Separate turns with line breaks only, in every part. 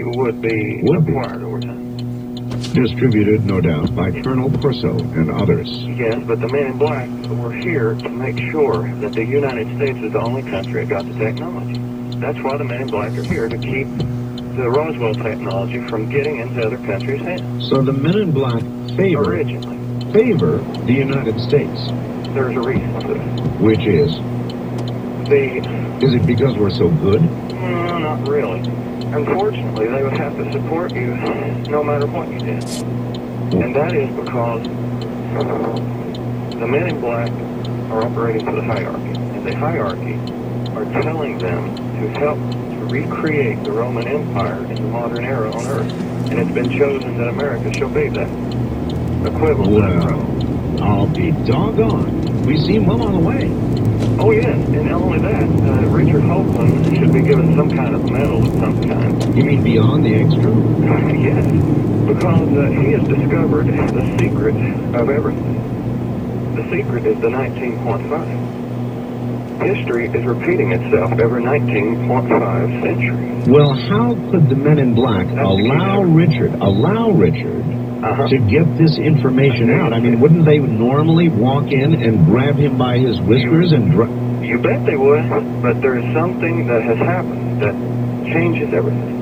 would be acquired over time.
Distributed, no doubt, by Colonel Corso and others.
Yes, but the men in black were here to make sure that the United States is the only country that got the technology. That's why the men in black are here, to keep the Roswell technology from getting into other countries' hands.
So the men in black favor the United States.
There's a reason for that.
Which is? Is it because we're so good?
No, not really. Unfortunately, they would have to support you no matter what you did. And that is because the men in black are operating for the hierarchy. And the hierarchy are telling them to help to recreate the Roman Empire in the modern era on Earth. And it's been chosen that America shall be that equivalent to that Rome.
I'll be doggone. We seem well on the way.
Oh, yes, and not only that, Richard Hoagland should be given some kind of medal of some kind.
You mean beyond the extra?
Yes, because he has discovered the secret of everything. The secret is the 19.5. History is repeating itself every 19.5 centuries.
Well, how could the men in black allow Richard to get this information out? I mean, wouldn't they normally walk in and grab him by his whiskers and...
You bet they would, but there is something that has happened that changes everything.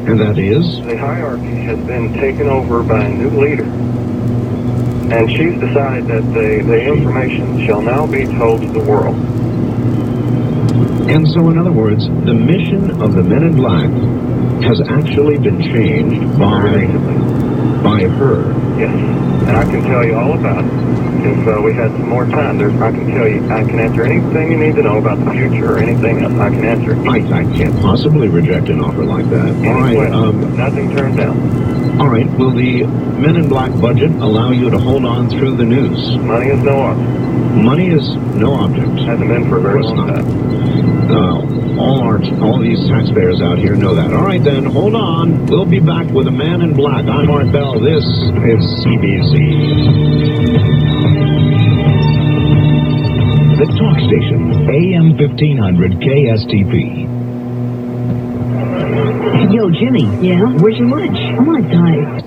And that is?
The hierarchy has been taken over by a new leader. And she's decided that the information shall now be told to the world.
And so, in other words, the mission of the men in black has actually been changed by her.
Yes, and I can tell you all about it. If we had some more time, I can answer anything you need to know about the future or anything else. I can answer it.
I can't possibly reject an offer like that. All right.
Nothing turned down.
All right. Will the Men in Black budget allow you to hold on through the news?
Money is no object.
Money is no object.
Hasn't been for a very long time.
All these taxpayers out here know that. All right, then, hold on. We'll be back with a Man in Black. I'm Art Bell. This is CBC.
The talk station, AM 1500 KSTP.
Yo, Jimmy. Yeah? Where's your lunch? I want to die.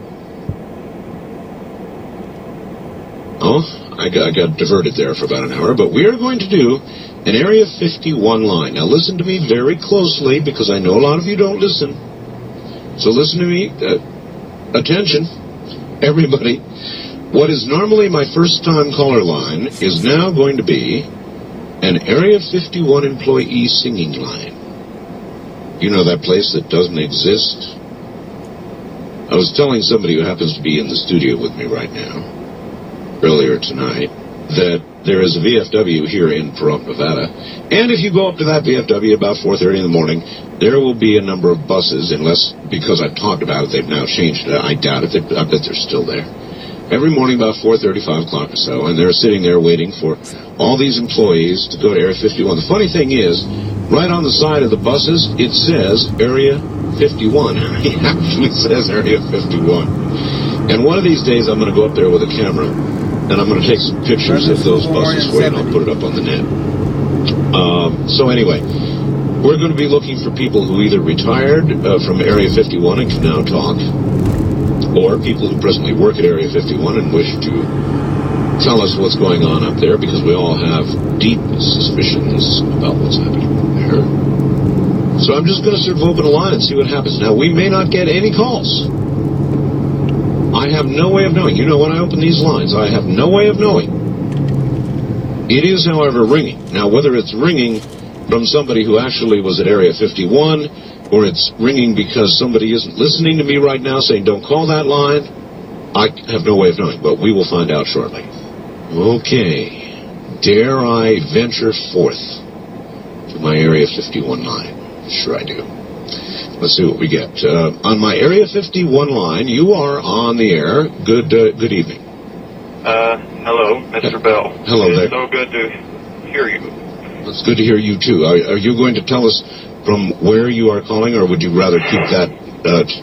Oh, I got diverted there for about an hour, but we are going to do an Area 51 line. Now listen to me very closely, because I know a lot of you don't listen. So listen to me. Attention, everybody. What is normally my first-time caller line is now going to be an Area 51 employee singing line. You know that place that doesn't exist? I was telling somebody who happens to be in the studio with me right now, earlier tonight, that there is a VFW here in Pahrump, Nevada, and if you go up to that VFW about 4:30 in the morning, there will be a number of buses, unless, because I've talked about it, they've now changed it. I doubt it. I bet they're still there. Every morning about 4:30, 5 o'clock or so, and they're sitting there waiting for all these employees to go to Area 51. The funny thing is, right on the side of the buses, it says Area 51. It actually says Area 51. And one of these days, I'm going to go up there with a camera, and I'm going to take some pictures of those buses for you, and I'll put it up on the net. So anyway, we're going to be looking for people who either retired from Area 51 and can now talk, or people who presently work at Area 51 and wish to tell us what's going on up there, because we all have deep suspicions about what's happening there. So I'm just going to sort of open a line and see what happens. Now, we may not get any calls. I have no way of knowing. You know, when I open these lines, I have no way of knowing. It is, however, ringing. Now, whether it's ringing from somebody who actually was at Area 51, or it's ringing because somebody isn't listening to me right now saying, don't call that line, I have no way of knowing, but we will find out shortly. Okay. Dare I venture forth to my Area 51 line? Sure I do. Let's see what we get. On my Area 51 line, you are on the air. Good evening.
Hello, Mr. Bell.
Hello there.
It's so good to hear you.
It's good to hear you, too. Are you going to tell us from where you are calling, or would you rather keep that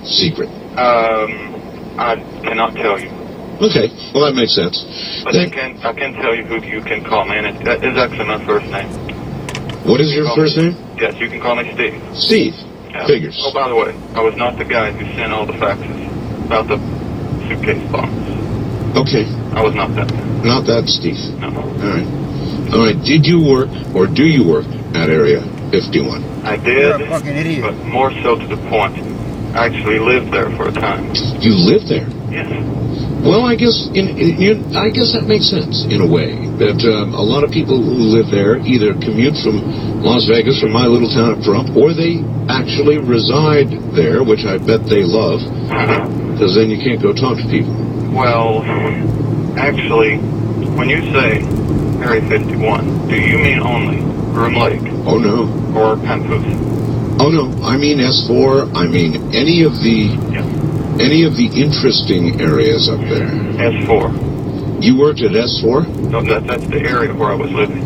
secret?
I cannot tell you.
Okay, well, that makes sense.
But I can tell you who you can call me, and it's actually my first name.
What is your first name?
Yes, you can call me Steve.
Steve. Figures.
Oh, by the way, I was not the guy who sent all the faxes about the suitcase bombs.
Okay.
I was not that guy.
Not that, Steve.
No.
All right. Did you work, or do you work, at Area 51?
I did,
You're a fucking idiot.
but more so to the point. I actually lived there for a time.
You lived there?
Yes.
Well, I guess I guess that makes sense in a way. That a lot of people who live there either commute from Las Vegas, from my little town of Trump, or they actually reside there, which I bet they love, because then you can't go talk to people.
Well, actually, when you say Area 51, do you mean only Groom Lake
Oh no.
or Pampus?
Oh no. I mean S4. I mean any of the interesting areas up there.
S4.
You worked at S4?
No, that's the area where I was living.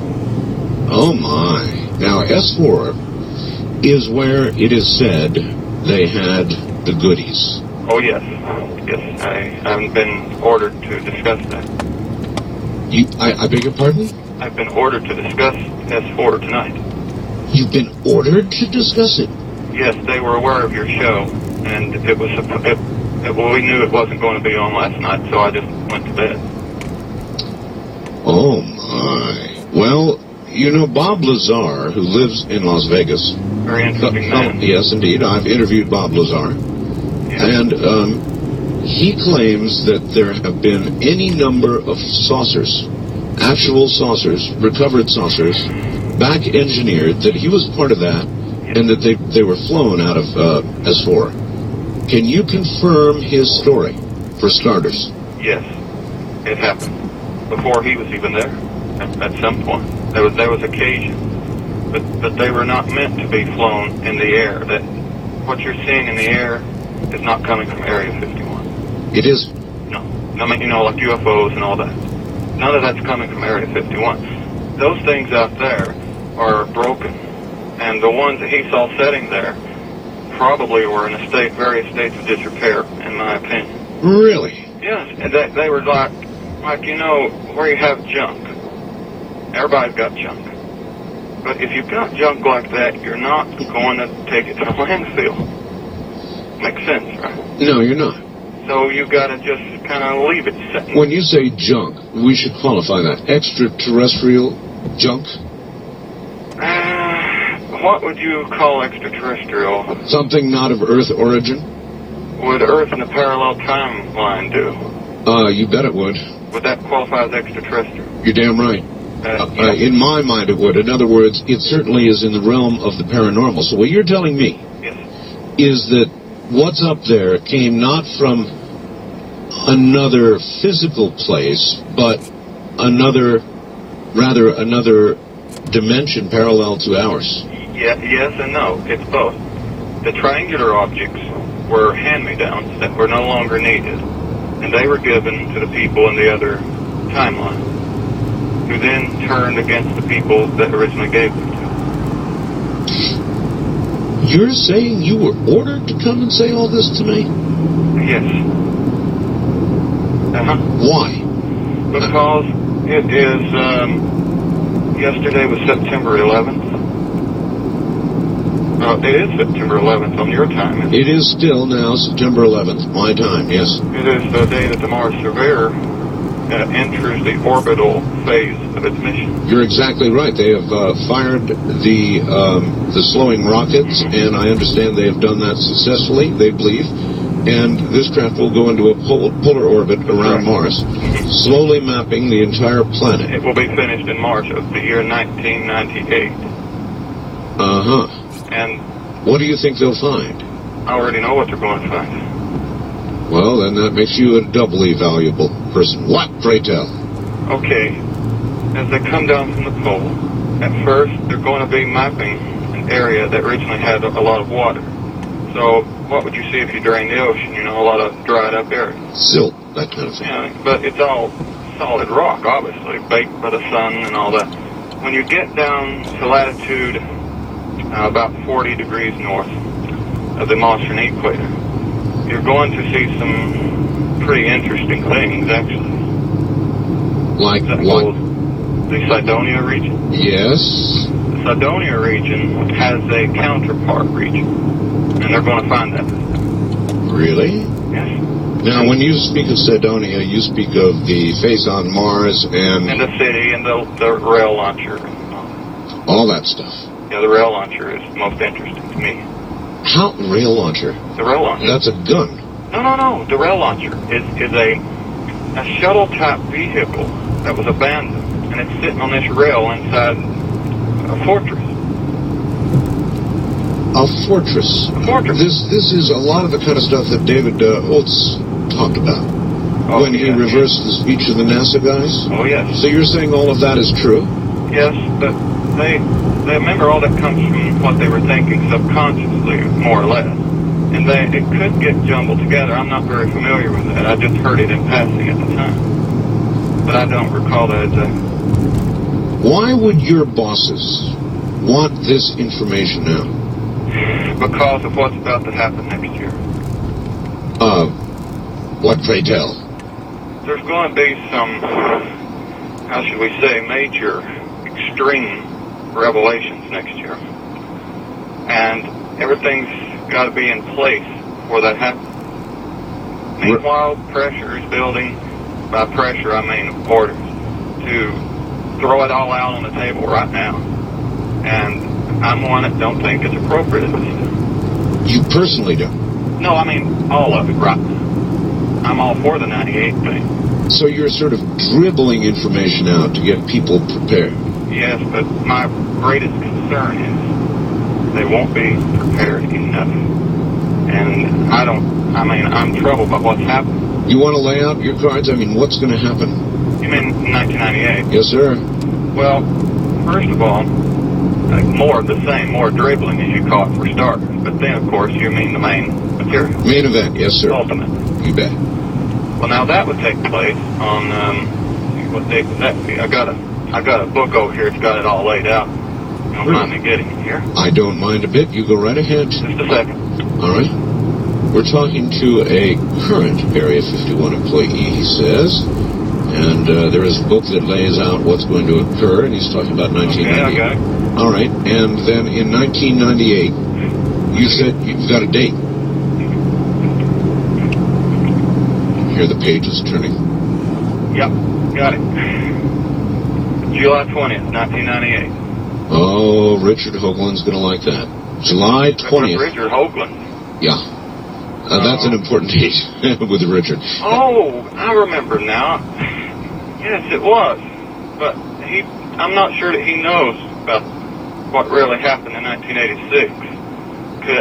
Oh my. Now S4 is where it is said they had the goodies.
Oh, yes. Yes, I haven't been ordered to discuss that.
I beg your pardon?
I've been ordered to discuss S4 tonight.
You've been ordered to discuss it?
Yes, they were aware of your show, and it was well, we knew it wasn't going to be on last night, so I just went to bed.
Oh my. Well, you know Bob Lazar, who lives in Las Vegas.
Very interesting man.
Yes, indeed. I've interviewed Bob Lazar.
Yes.
And he claims that there have been any number of saucers, actual saucers, recovered saucers, back engineered, that he was part of that, and that they were flown out of S4. Can you confirm his story, for starters?
Yes, it happened before he was even there. At some point, there was occasion, but they were not meant to be flown in the air. That what you're seeing in the air is not coming from Area 51.
It is.
No, I mean, like UFOs and all that. None of that's coming from Area 51. Those things out there are broken, and the ones that he saw sitting there probably were in various states of disrepair, in my opinion.
Really?
Yes, and they were like where you have junk. Everybody's got junk. But if you've got junk like that, you're not going to take it to a landfill. Makes sense, right?
No, you're not.
So you got to just kind of leave it sitting.
When you say junk, we should qualify that. Extraterrestrial junk?
What would you call extraterrestrial?
Something not of Earth origin?
Would Earth in a parallel timeline do?
You bet it would.
Would that qualify as extraterrestrial?
You're damn right. In my mind it would. In other words, it certainly is in the realm of the paranormal. So what you're telling me is that what's up there came not from another physical place, but another dimension parallel to ours.
Yes and no. It's both. The triangular objects were hand-me-downs that were no longer needed, and they were given to the people in the other timeline, who then turned against the people that originally gave them to them.
You're saying you were ordered to come and say all this to me?
Yes.
Why?
Because it is, yesterday was September 11th. It is September 11th on your time.
It is still now September 11th, my time, yes.
It is the day that the Mars Surveyor enters the orbital phase of its mission.
You're exactly right. They have fired the slowing rockets, and I understand they have done that successfully, they believe. And this craft will go into a polar orbit around Mars, slowly mapping the entire planet.
It will be finished in March of the year 1998.
Uh-huh.
And
what do you think they'll find?
I already know what they're going to find.
Well, then that makes you a doubly valuable person. What, pray tell?
Okay. As they come down from the pole, at first they're going to be mapping an area that originally had a lot of water. So what would you see if you drained the ocean? A lot of dried up area.
Silt, that kind of thing.
Yeah, but it's all solid rock, obviously, baked by the sun and all that. When you get down to latitude about 40 degrees north of the Martian equator, you're going to see some pretty interesting things, actually.
Like what?
The Cydonia region.
Yes.
The Cydonia region has a counterpart region. and they're going to find that.
Really?
Yes.
Now, when you speak of Cydonia, you speak of the face on Mars and
the city and the rail launcher.
All that stuff.
Yeah, the rail launcher is most interesting to me.
How? Rail launcher?
The rail launcher.
That's a gun.
No. The rail launcher is a shuttle-type vehicle that was abandoned, and it's sitting on this rail inside a fortress.
A fortress.
A fortress.
This is a lot of the kind of stuff that David Oates talked about when he reversed the speech of the NASA guys.
Oh, yes.
So you're saying all of that is true?
Yes, but they remember all that comes from what they were thinking subconsciously, more or less. And it could get jumbled together. I'm not very familiar with that. I just heard it in passing at the time. But I don't recall that exactly.
Why would your bosses want this information now?
Because of what's about to happen next year.
What, pray tell?
There's going to be some, how should we say, major, extreme revelations next year. And everything's got to be in place before that happens. Meanwhile, pressure is building. By pressure, I mean orders to throw it all out on the table right now. And I'm one that don't think it's appropriate at this time.
You personally don't?
No, I mean all of it right now. I'm all for the 98 thing.
So you're sort of dribbling information out to get people prepared?
Yes, but my greatest concern is they won't be prepared enough. And I'm troubled by what's happened.
You want to lay out your cards? I mean, what's going to happen?
You mean 1998?
Yes, sir.
Well, first of all, more of the same, more dribbling, as you call it, for starters. But then, of course, you mean the main material.
Main event, yes, sir.
Ultimate.
You bet.
Well, now that would take place on, what date would that be? I got a book over here. It's got it all laid out. You don't mind me getting it here?
I don't mind a bit. You go right ahead.
Just a second.
All right. We're talking to a current Area 51 employee, he says. And there is a book that lays out what's going to occur, and he's talking about 1998.
Okay, I got it.
All right. And then in 1998, you said you've got a date. Here the page is turning.
Yep, got it. July 20th, 1998.
Oh, Richard Hoagland's going to like that. July 20th.
Richard Hoagland?
Yeah. That's an important date with Richard.
Oh, I remember now. Yes, it was. But I'm not sure that he knows about what really happened in 1986.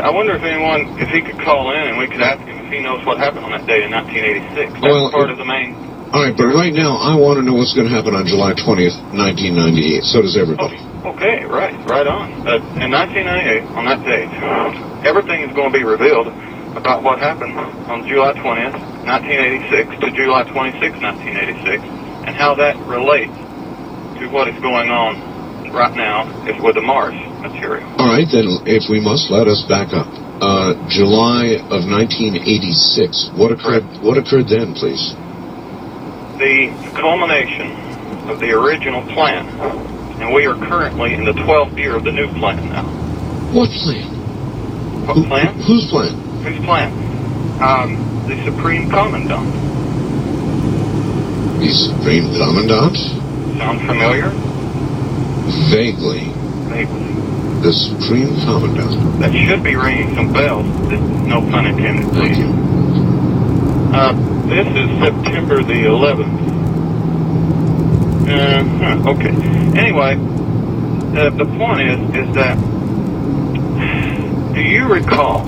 I wonder if he could call in and we could ask him if he knows what happened on that day in 1986. That's part of the main...
All right, but right now I want to know what's going to happen on July 20th, 1998. So does everybody.
Okay, right on. In 1998, on that date, everything is going to be revealed about what happened on July 20th, 1986 to July 26th, 1986, and how that relates to what is going on right now with the Mars material.
All right, then, if we must, let us back up. July of 1986. What occurred then, please?
The culmination of the original plan, and we are currently in the 12th year of the new plan now.
What plan?
What plan?
Whose plan?
Whose plan? The Supreme Commandant.
The Supreme Commandant?
Sound familiar?
Vaguely. The Supreme Commandant.
That should be ringing some bells. No pun intended, please.
Thank you.
This is September the 11th. Okay. Anyway, the point is that, do you recall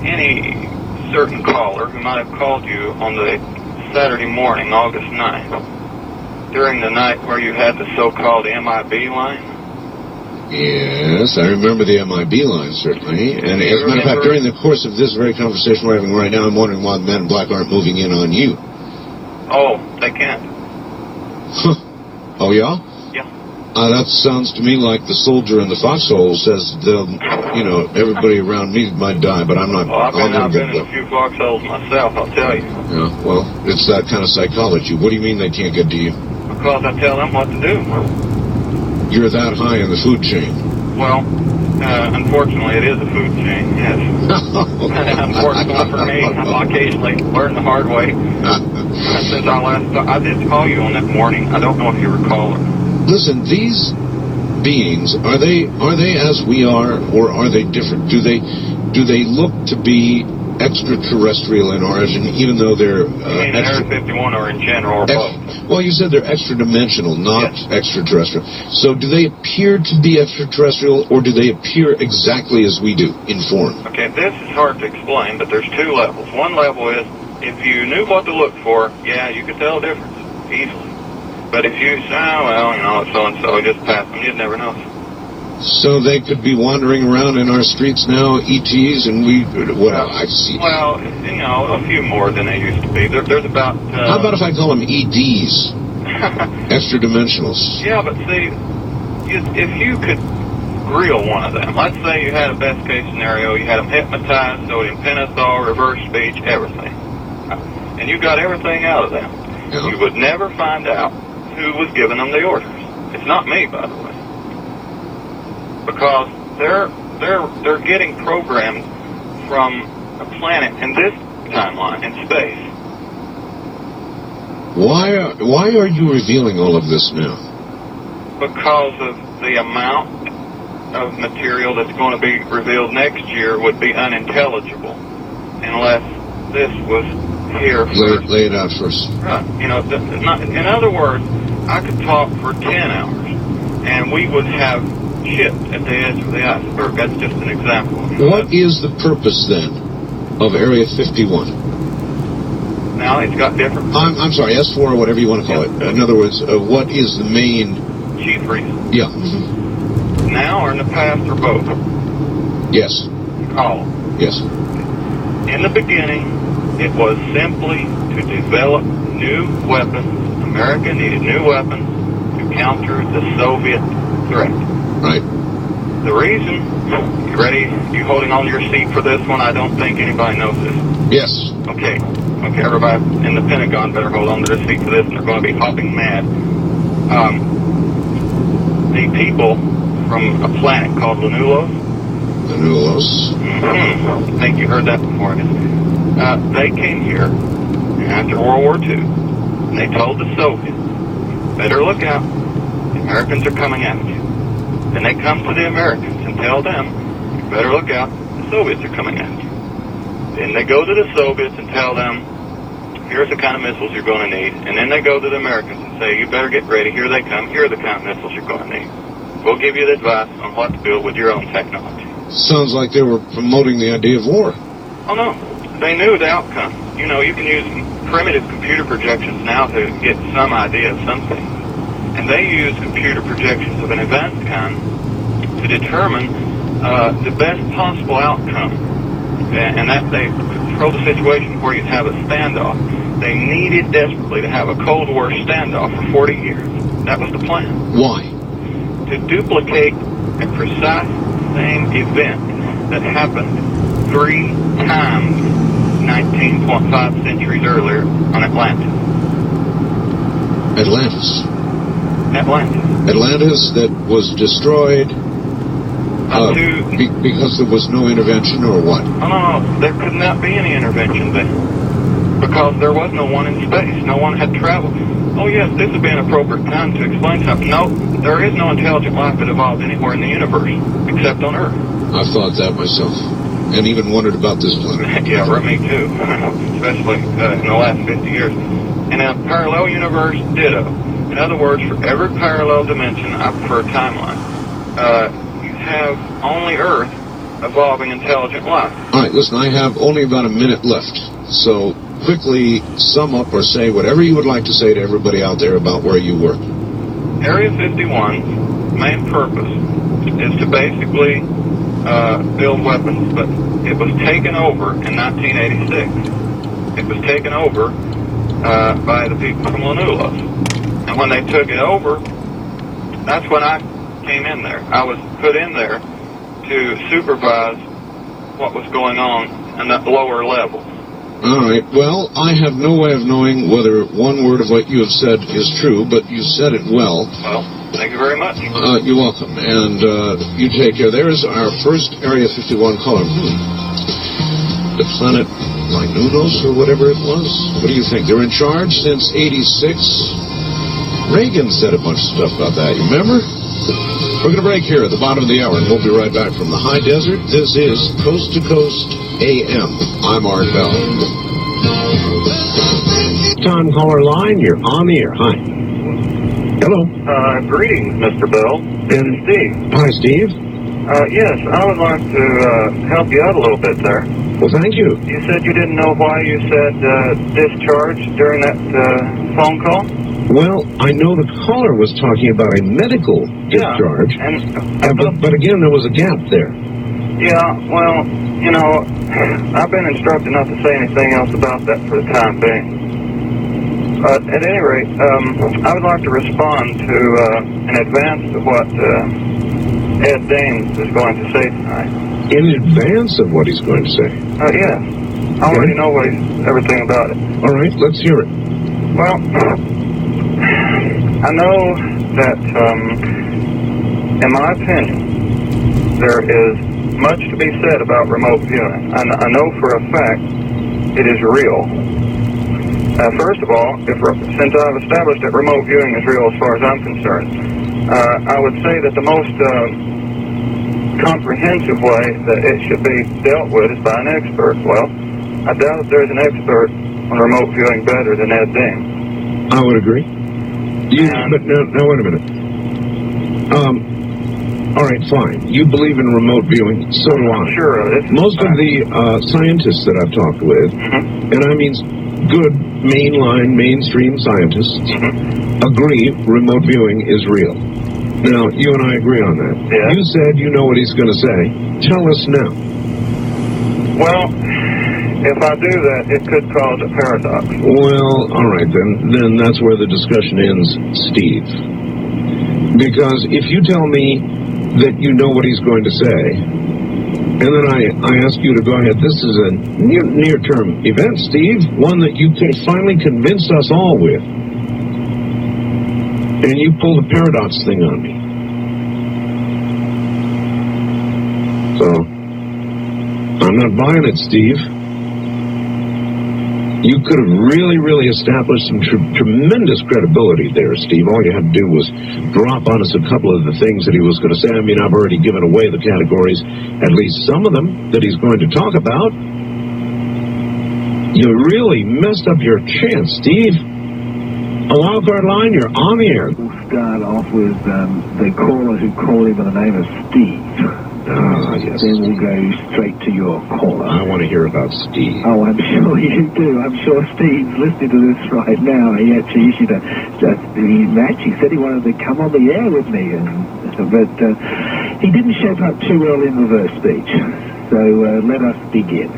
any certain caller who might have called you on the Saturday morning, August 9th, during the night where you had the so-called MIB line?
Yes, I remember the MIB line, certainly. And as a matter of fact, during the course of this very conversation we're having right now, I'm wondering why the men in black aren't moving in on you.
Oh, they can't.
Huh. Oh, yeah?
Yeah.
That sounds to me like the soldier in the foxhole says everybody around me might die, but I'm not.
Well, I've been in a few foxholes myself, I'll tell you.
Yeah, well, it's that kind of psychology. What do you mean they can't get to you?
Because I tell them what to do.
You're that high in the food chain.
Well, Unfortunately, it is a food chain, yes. Unfortunately for me, I'll occasionally learn the hard way. Since I did call you on that morning. I don't know if you recall it.
Listen, these beings, are they as we are, or are they different? Do they look to be extraterrestrial in origin, even though they're
in Area 51 or in general, or both?
Well, you said they're extra-dimensional, not extraterrestrial. So do they appear to be extraterrestrial, or do they appear exactly as we do, in form?
Okay, this is hard to explain, but there's two levels. One level is, if you knew what to look for, yeah, you could tell the difference easily. But if you say, it's so-and-so, just pass them, you'd never know.
So they could be wandering around in our streets now, ETs, and I see.
Well, a few more than they used to be. There's about...
How about if I call them EDs? Extra-dimensionals.
Yeah, but see, if you could grill one of them, let's say you had a best-case scenario, you had them hypnotized, sodium pentothal, reverse speech, everything. And you got everything out of them. Yeah. You would never find out who was giving them the orders. It's not me, by the way. Because they're getting programmed from a planet in this timeline in space.
Why are you revealing all of this now?
Because of the amount of material that's going to be revealed next year would be unintelligible unless this was here first.
Lay it out first.
Right. In other words, I could talk for 10 hours and we would have shit at the edge of the iceberg. That's just an example.
What is the purpose, then, of Area 51?
Now, it's got different...
I'm sorry, S4 or whatever you want to call it. In other words, what is the main...
chief reason?
Yeah.
Now or in the past or both?
Yes.
All.
Yes.
In the beginning, it was simply to develop new weapons. America needed new weapons to counter the Soviet threat.
Right.
The reason, you ready? You holding on to your seat for this one? I don't think anybody knows this.
Yes.
Okay, everybody in the Pentagon better hold on to their seat for this, and they're going to be hopping mad. The people from a planet called Lanulos. I think you heard that before. They came here after World War II, and they told the Soviets, better look out, the Americans are coming after you. Then they come to the Americans and tell them, you better look out, the Soviets are coming after you. Then they go to the Soviets and tell them, here's the kind of missiles you're going to need. And then they go to the Americans and say, you better get ready, here they come, here are the kind of missiles you're going to need. We'll give you the advice on what to build with your own technology.
Sounds like they were promoting the idea of war.
Oh, no. They knew the outcome. You can use primitive computer projections now to get some idea of something. And they use computer projections of an advanced kind to determine the best possible outcome. And that they control the situation where you have a standoff. They needed desperately to have a Cold War standoff for 40 years. That was the plan.
Why?
To duplicate a precise same event that happened 3 times 19.5 centuries earlier on Atlantis.
Atlantis that was destroyed because there was no intervention, or what?
Oh, no. There could not be any intervention then. Because there was no one in space. No one had traveled. Oh, yes, this would be an appropriate time to explain something. No, there is no intelligent life that evolved anywhere in the universe except on Earth.
I've thought that myself. And even wondered about this planet.
Yeah, me too. Especially in the last 50 years. In a parallel universe, ditto. In other words, for every parallel dimension, I prefer timeline, you have only Earth evolving intelligent life.
All right, listen, I have only about a minute left. So quickly sum up or say whatever you would like to say to everybody out there about where you work.
Area 51's main purpose is to basically build weapons, but it was taken over in 1986. It was taken over by the people from Lanulos. And when they took it over, that's when I came in there. I was put in there to supervise what was going on in that lower level.
All right. Well, I have no way of knowing whether one word of what you have said is true, but you said it well.
Well, Thank you very much.
You're welcome. And you take care. There's our first Area 51 caller. The planet Linus or whatever it was. What do you think? They're in charge since 86. Reagan said a bunch of stuff about that. You remember? We're going to break here at the bottom of the hour, and we'll be right back from the high desert. This is Coast to Coast AM. I'm Art Bell.
Time caller line, you're on the air. Hi. Hello.
Greetings, Mr. Bell. This is Steve.
Hi, Steve.
Yes, I would like to help you out a little bit there.
Well, thank you.
You said you didn't know why you said discharge during that phone call?
Well, I know the caller was talking about a medical discharge, but again, there was a gap there.
Yeah, well, you know, I've been instructed not to say anything else about that for the time being. At any rate, I would like to respond to in advance of what Ed Dames is going to say tonight.
In advance of what he's going to say?
Yeah. I already know everything about it.
All right, let's hear it.
Well, I know that, in my opinion, there is much to be said about remote viewing. I know for a fact it is real. First of all, since I've established that remote viewing is real as far as I'm concerned, I would say that the most comprehensive way that it should be dealt with is by an expert. Well, I doubt if there's an expert on remote viewing better than Ed Dames.
I would agree. But now, wait a minute. All right, fine. You believe in remote viewing, so do I.
Sure.
Most of the scientists that I've talked with, and I mean good mainstream scientists, agree remote viewing is real. Now, you and I agree on that.
Yeah.
You said you know what he's going to say. Tell us now.
Well, if I do that, it could cause a paradox.
Well, all right, then that's where the discussion ends, Steve. Because if you tell me that you know what he's going to say, and then I ask you to go ahead, this is a near-term event, Steve, one that you can finally convince us all with, and you pull the paradox thing on me. So, I'm not buying it, Steve. You could have really established some tremendous credibility there, Steve. All you had to do was drop on us a couple of the things that he was going to say. I mean, I've already given away the categories, at least some of them, that he's going to talk about. You really messed up your chance, Steve. A wildcard line, you're on the air.
We'll start off with the caller who called in by the name of Steve.
Yes.
Then we'll go straight to your caller.
I want to hear about Steve.
Oh, I'm sure you do. I'm sure Steve's listening to this right now. He actually issued he said he wanted to come on the air with me, but he didn't shape up too well in reverse speech. So let us begin.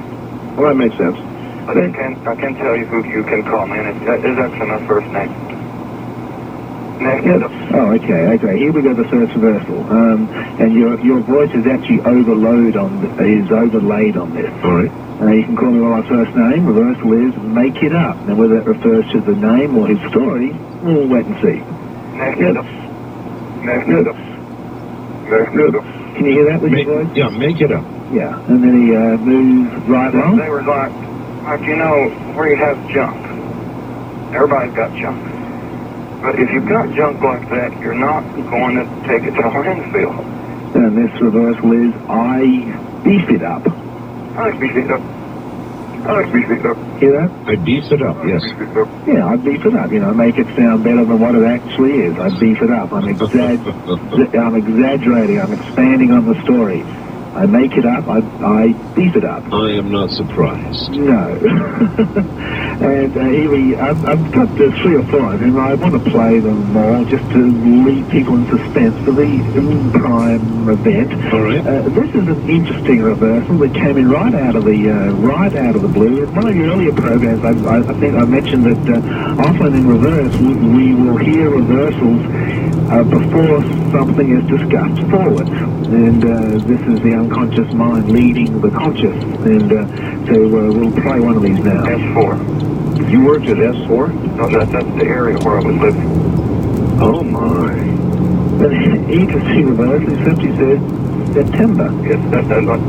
Well, that makes sense.
But I can tell you who you can call me, and it is actually my first name.
Oh, okay. Here we go, the first reversal. And your voice is actually overlaid on this.
All right.
You can call me by my first name. Reversal is make it up. Now, whether that refers to the name or his story, we'll wait and see. Can you hear that with your voice?
Yeah, make it up.
Yeah. And then he moves right along.
They were like, you know, where you have junk. Everybody's got junk. But if you've got junk like that, you're not going to take it to a landfill.
And this reversal is I beef it up.
I like beef it up.
Hear that?
I beef it up, yes.
Yeah, I beef it up. You know, make it sound better than what it actually is. I beef it up. I'm exaggerating. I'm expanding on the story. I make it up. I beef it up.
I am not surprised.
No. And I've got 3 or 4 of them. I want to play them all just to leave people in suspense for the prime event.
All right.
This is an interesting reversal that came in right out of the blue. In one of your earlier programs, I think I mentioned that often in reverse we will hear reversals before something is discussed forward, and this is the unconscious mind leading the conscious, and so we'll play one of these now.
S4.
You worked at S4?
No, that's the area where I was living.
Oh, my.
But interesting reversal, he simply says September.
Yes, that's good.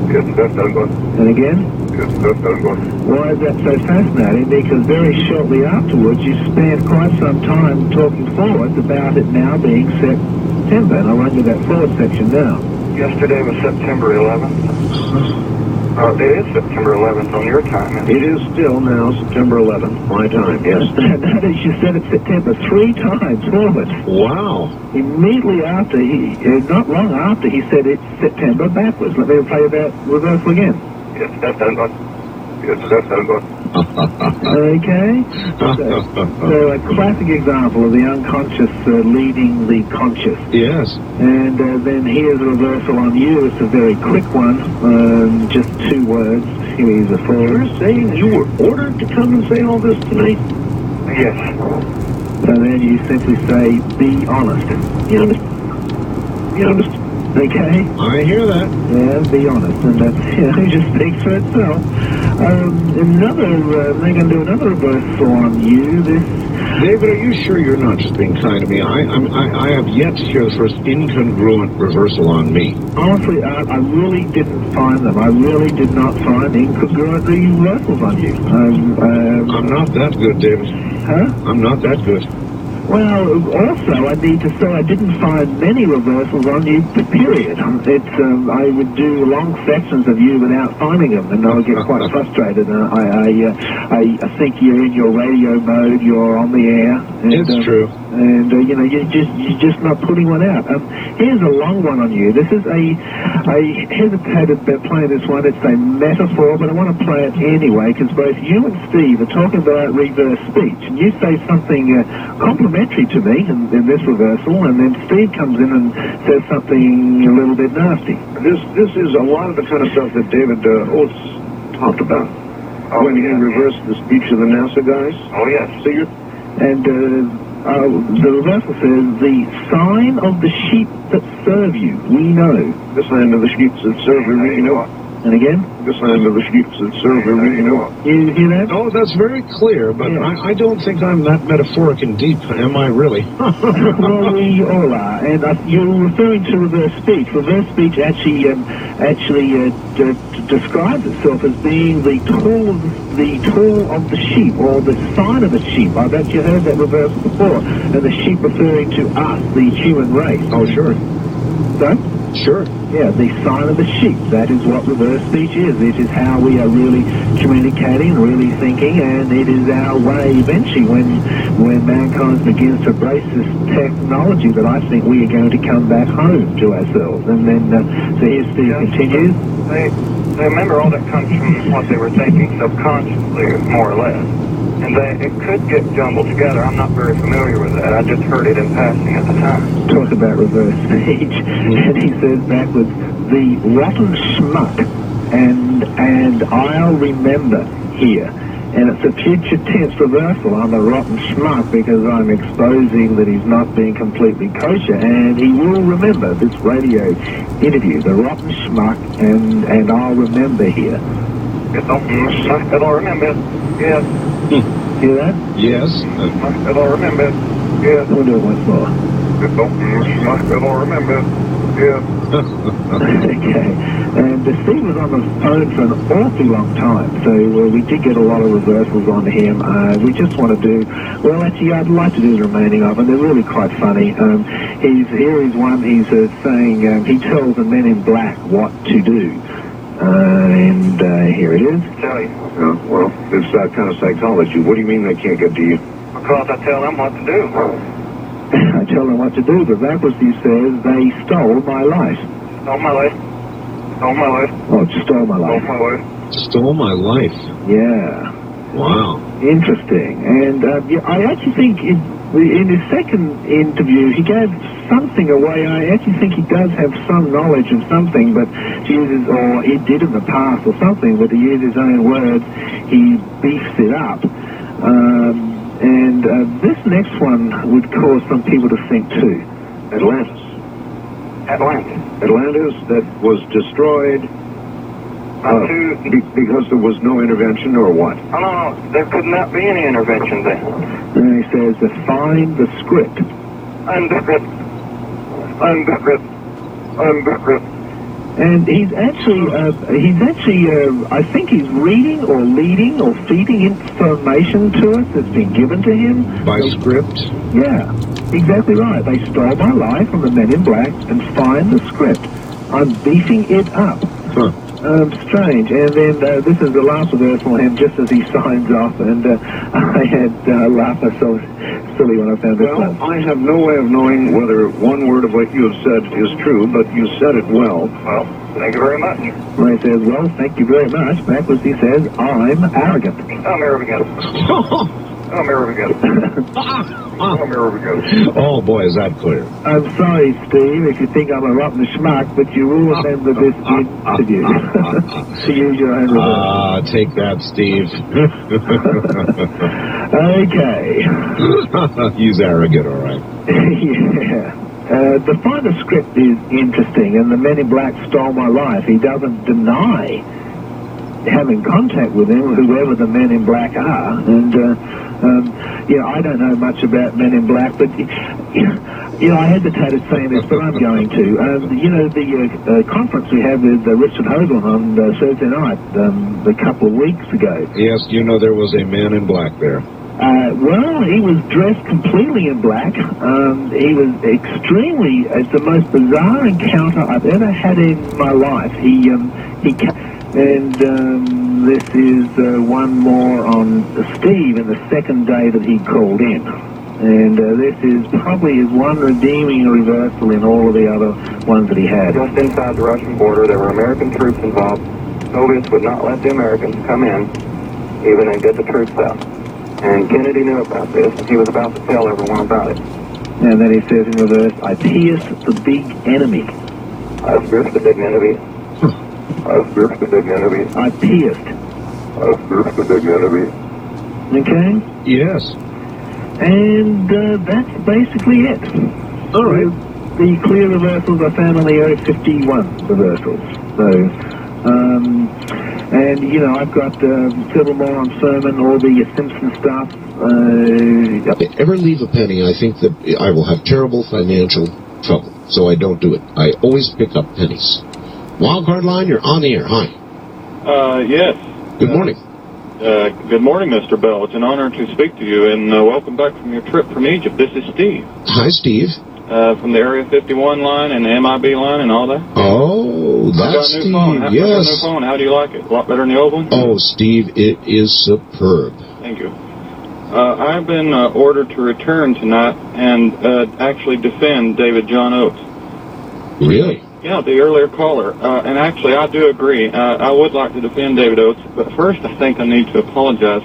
Yes, that's good.
And again?
Yes, that's good.
Why is that so fascinating? Because very shortly afterwards, you spent quite some time talking forwards about it now being September, and I'll run you that forward section now.
Yesterday was September 11th. It is September 11th on your time.
It is still now September 11th, my time, yes.
Notice you said it's September 3 times forward.
Wow.
Immediately after, not long after, he said it's September backwards. Let me play that reversal again.
Yes, that's good. Yes, that's good.
Okay? So a classic example of the unconscious leading the conscious.
Yes.
And then here's a reversal on you. It's a very quick one, just 2 words. Here's a forward.
You're saying you were ordered to come and say all this tonight?
Yes.
So then you simply say, be honest.
You understand?
Okay?
I hear that.
Yeah, be honest. And that's, it just speaks for itself. They're going to do another reversal on you.
David, are you sure you're not just being kind to me? I have yet to hear the first incongruent reversal on me.
Honestly, I really didn't find them. I really did not find incongruent reversals on you.
I'm not that good, David.
Huh?
I'm not that good.
Well, also, I need to say I didn't find many reversals on you, period. I would do long sections of you without finding them, and I would get quite frustrated. I think you're in your radio mode, you're on the air. And,
it's true.
And, you're just not putting one out. Here's a long one on you. This is I hesitated about playing this one. It's a metaphor, but I want to play it anyway, because both you and Steve are talking about reverse speech, and you say something complimentary to me in this reversal, and then Steve comes in and says something a little bit nasty.
This is a lot of the kind of stuff that David Oates talked about when he reversed the speech of the NASA guys.
Oh, yes.
So you're...
And the reversal says, the sign of the sheep that serve you, we know.
The sign of the sheep that serve you, we know.
And again?
The sign of the sheep that serve you, we know.
You hear that?
Oh, that's very clear, but
yeah.
I don't think I'm that metaphoric and deep, am I really?
Well, we all are, and you're referring to reverse speech. Reverse speech actually describes itself as being the tool of the sheep, or the sign of the sheep. I bet you heard that reverse before, and the sheep referring to us, the human race.
Oh, sure.
So?
Sure.
Yeah, the sign of the sheep. That is what reverse speech is. It is how we are really communicating, really thinking, and it is our way eventually when mankind begins to embrace this technology that I think we are going to come back home to ourselves. And then, so here Steve continues.
They remember all that comes from what they were thinking subconsciously, more or less. And it could get jumbled together. I'm not very familiar with that. I just heard it in passing at the time.
Talk about reverse speech. And he says backwards, the rotten schmuck, and I'll remember here. And it's a future tense reversal on the rotten schmuck, because I'm exposing that he's not being completely kosher, and he will remember this radio interview, the rotten schmuck, and I'll remember here.
I'll remember. Yes.
Hear that?
Yes.
I'll remember. Yes.
We'll do it once more.
I'll remember. Yes.
Okay. And Steve was on the phone for an awfully long time, so we did get a lot of reversals on him. We just want to do, well, actually, I'd like to do the remaining of them. They're really quite funny. Here is one. He's saying he tells the men in black what to do. And here it is.
Tell you.
Well, it's that kind of psychology. What do you mean they can't get to you?
Because I tell them what to do.
I tell them what to do, but backwards he says, they stole my life.
Stole my life. Stole my life.
Oh, stole my life.
Stole my life.
Stole my life.
Yeah.
Wow.
Interesting. And I actually think in his second interview, he gave something away. I actually think he does have some knowledge of something, but he uses, or he did in the past or something, but to use his own words, he beefs it up. And this next one would cause some people to think too.
Atlantis. Atlantis that was destroyed because there was no intervention, or what?
Oh, no. There could not be any intervention then.
And he says, find the script.
And the script. I'm Bathurst. I'm Bathurst.
And he's actually, I think he's reading or leading or feeding information to us that's been given to him.
By script?
Yeah, exactly right. They stole my life from the Men in Black and find the script. I'm beefing it up.
Huh.
Strange. And then this is the last reversal of him just as he signs off, and I had laughed myself silly when I found this
Well,
one.
I have no way of knowing whether one word of what you have said is true, but you said it well. Well, thank you very much.
Well, he says, well, thank you very much. Backwards he says, I'm arrogant.
I'm arrogant. I'm arrogant. I'm arrogant.
Oh, boy, is that clear.
I'm sorry, Steve, if you think I'm a rotten schmuck, but you will remember this interview. To use your own reverse.
Take that, Steve.
Okay.
He's arrogant, all right.
Yeah. The finder script is interesting, and the Men in Black stole my life. He doesn't deny having contact with him, whoever the Men in Black are. And, I don't know much about Men in Black, but, I hesitated saying this, but I'm going to. The conference we had with Richard Hoagland on Thursday night a couple of weeks ago.
Yes, there was a Man in Black there.
Well, he was dressed completely in black. He was it's the most bizarre encounter I've ever had in my life. This is one more on Steve in the second day that he called in. And this is probably his one redeeming reversal in all of the other ones that he had.
Just inside the Russian border, there were American troops involved. Soviets would not let the Americans come in, even and get the troops out. And Kennedy knew about this, and he was about to tell everyone about it.
And then he says in reverse, I pierced the big enemy.
I pierced the big enemy. I pierced the big enemy.
I pierced.
I pierced the big enemy.
Okay?
Yes.
And that's basically it.
All right.
The clear reversals I found on the Area 51 reversals. So, I've got several more on Sermon, all the Simpson stuff.
If I ever leave a penny, I think that I will have terrible financial trouble, so I don't do it. I always pick up pennies. Wildcard line, you're on the air. Hi.
Yes.
Good morning.
Good morning, Mr. Bell. It's an honor to speak to you, and welcome back from your trip from Egypt. This is Steve.
Hi, Steve.
From the Area 51 line and the MIB line and all that.
Oh, that's Steve. Yes.
Got a new phone. How do you like it? A lot better than the old one?
Oh, Steve, it is superb.
Thank you. I've been ordered to return tonight and actually defend David John Oates.
Really?
Yeah, the earlier caller. And actually, I do agree. I would like to defend David Oates, but first I think I need to apologize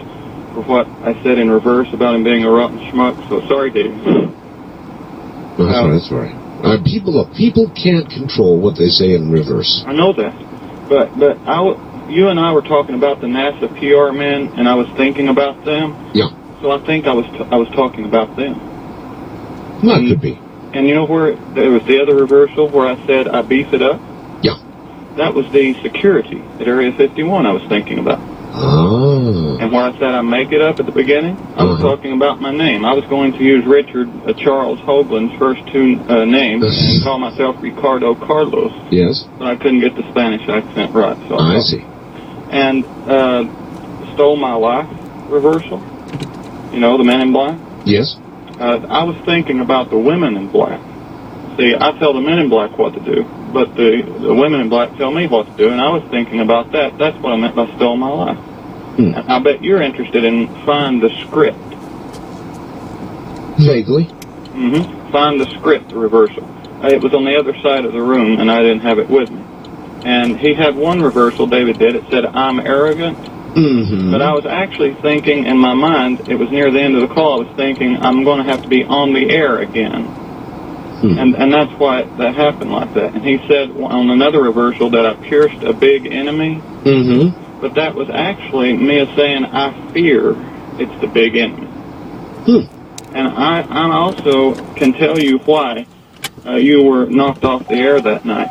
for what I said in reverse about him being a rotten schmuck. So sorry, David.
Well, that's right. People can't control what they say in reverse.
I know that, but you and I were talking about the NASA PR men, and I was thinking about them.
Yeah.
So I think I was talking about them.
That could be.
And you know where there was the other reversal where I said I beef it up?
Yeah.
That was the security at Area 51 I was thinking about.
Oh.
And where I said I make it up at the beginning, I was talking about my name. I was going to use Richard Charles Hoagland's first two names and call myself Ricardo Carlos.
Yes.
But I couldn't get the Spanish accent right. So
I see.
And stole my life reversal. The Men in Black.
Yes.
I was thinking about the women in black. See, I tell the Men in Black what to do, but the women in black tell me what to do, and I was thinking about that. That's what I meant by stole my life. And I bet you're interested in find the script.
Vaguely.
Find the script reversal. It was on the other side of the room, and I didn't have it with me. And he had one reversal, David did. It said, I'm arrogant. But I was actually thinking in my mind, it was near the end of the call, I was thinking, I'm going to have to be on the air again. And that's why that happened like that. And he said on another reversal that I pierced a big enemy. But that was actually me saying I fear it's the big enemy. And I also can tell you why you were knocked off the air that night.